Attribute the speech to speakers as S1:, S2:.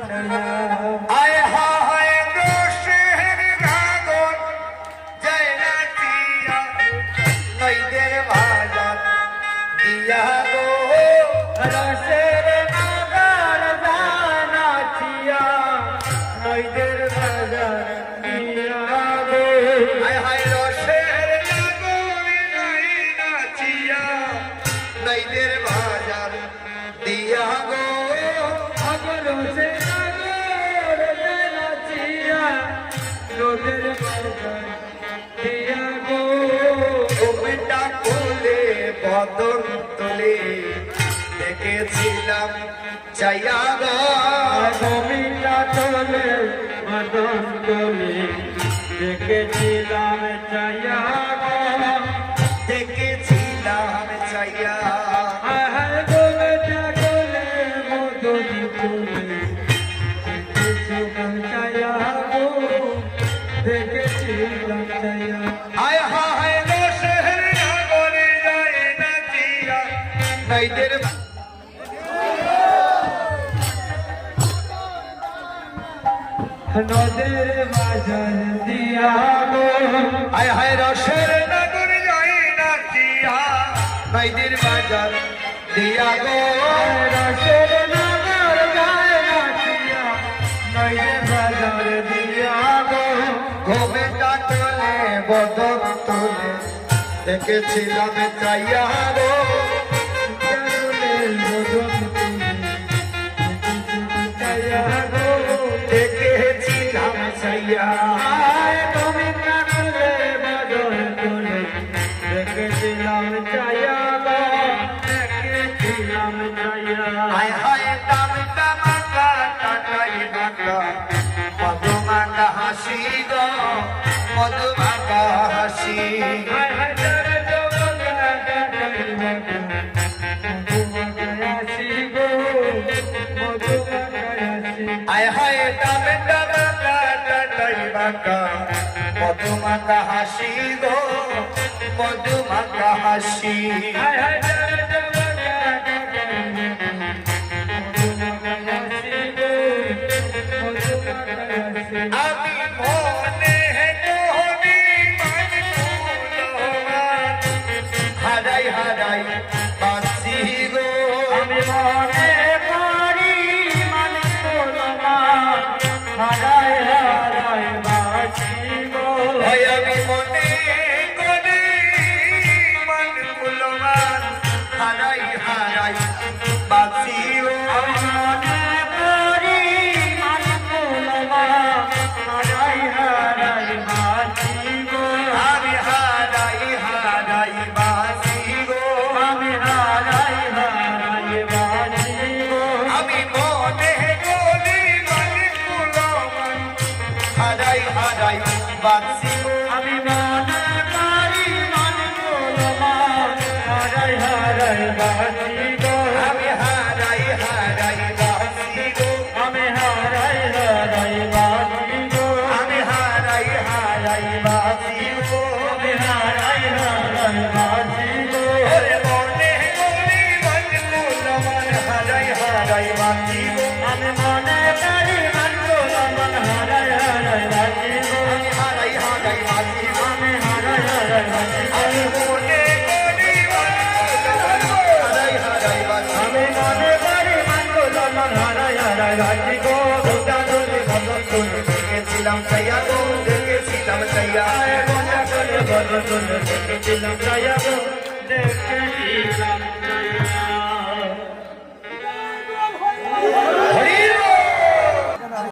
S1: আয় হায় রোষের আগুন যায় না তিয়া নইদের বাজার দিয়া গো
S2: রসের নাগার জানা ছিয়া নইদের বাজার দিয়া গো
S1: আয় হায় রোষের আগুন নাই নাচিয়া নইদের বাজার দিয়া গো
S2: রসের নাগার জানা ছিয়া নইদের বাজার দিয়া গো
S1: ঘুমটা খুলে বদন তুলে দেখেছিলাম চাইয়া গো
S2: জমিটা চলে মদন গলে দেখেছিলাম চাইয়া গো
S1: দেখেছিলাম চাইয়া
S2: আহার জমিটা চলে মদন গলে দেখেছিলাম চাইয়া গো দেখেছিলাম চাইয়া
S1: হায় হায় রোষের আগুনে যায় না চিয়া নইদের
S2: নদের বাজার দিয়া গো
S1: হায় হায় রোষের আগুনে যায় না চিয়া নইদের বাজার দিয়া গো
S2: রসের নাগার যায় না ছিয়া নইদের বাজার দিয়া গো
S1: ঘুমটা তুলে বদন তুলে দেখেছিলাম চাইয়া গো
S2: চলে মদন চাইয়া গো
S1: দেখেছিলাম চাইয়া
S2: আয় তুমি কাটলে বাজার তুলে দেখেছিলাম চাইয়া গো দেখেছিলাম চাইয়া
S1: হায় হায় দাম দামাকা টাটাই বাঁকা মধুমাকা হাসি গো মধুমাকা হাসি
S2: হায় হায় জরে জগৎ কাটাই মধুমাকায়াসি গো মধুমাকায়াসি
S1: হায় হায় দাম দামাকা টাটাই বাঁকা মধুমাকা হাসি গো মধুমাকা হাসি
S2: হায় হায় জরে জগৎ কাটাই মধুমাকায়াসি গো মধুমাকায়াসি
S1: আমি মনে মনে মান কুলমান হারাই হারাই বাঁচি গো
S2: আমি মনে করি মানে কোলমা হারাই হারাই বাঁচিব
S1: হয় আমি মনে করে মান কুলমান হারাই হারাই বাঁচি গো
S2: আমি মনে করি মানে কোলমা হারাই হারাই বাঁচিব
S1: আমি হারাই হারাই বাঁচি গো
S2: আমি হারাই হারাই বাঁচিব
S1: আমি মনে করে মান কুলমান হারাই হারাই বাঁচি গো
S2: আমি মনে করি মানে কোলমা হারাই হারাই বাঁচিব
S1: আমি হারাই হারাই বাঁচি গো
S2: আমি হারাই হারাই বাঁচিব
S1: আমি হারাই হারাই বাঁচি গো
S2: আমি হারাই হারাই বাঁচিব
S1: ওরে মনে করি মন কুলমান হারাই হারাই বাঁচি গো
S2: আমি মনে করি মানবো মন হারাই হারাই বাঁচিব
S1: আমি হারাই হারাই বাঁচি গো
S2: আমি হারাই হারাই বাঁচিব
S1: আমি মনে করি মন কুলমান হারাই হারাই বাঁচি
S2: আমি মনে করি মানবো মন হারাই হারাই বাঁচিব
S1: গোটা দলে ভজন করে দেখেছিলাম চাইয়া গো দেখেছিলাম চাইয়া
S2: মনে করে বড় দেখেছিলাম যাইব দেখেছিলাম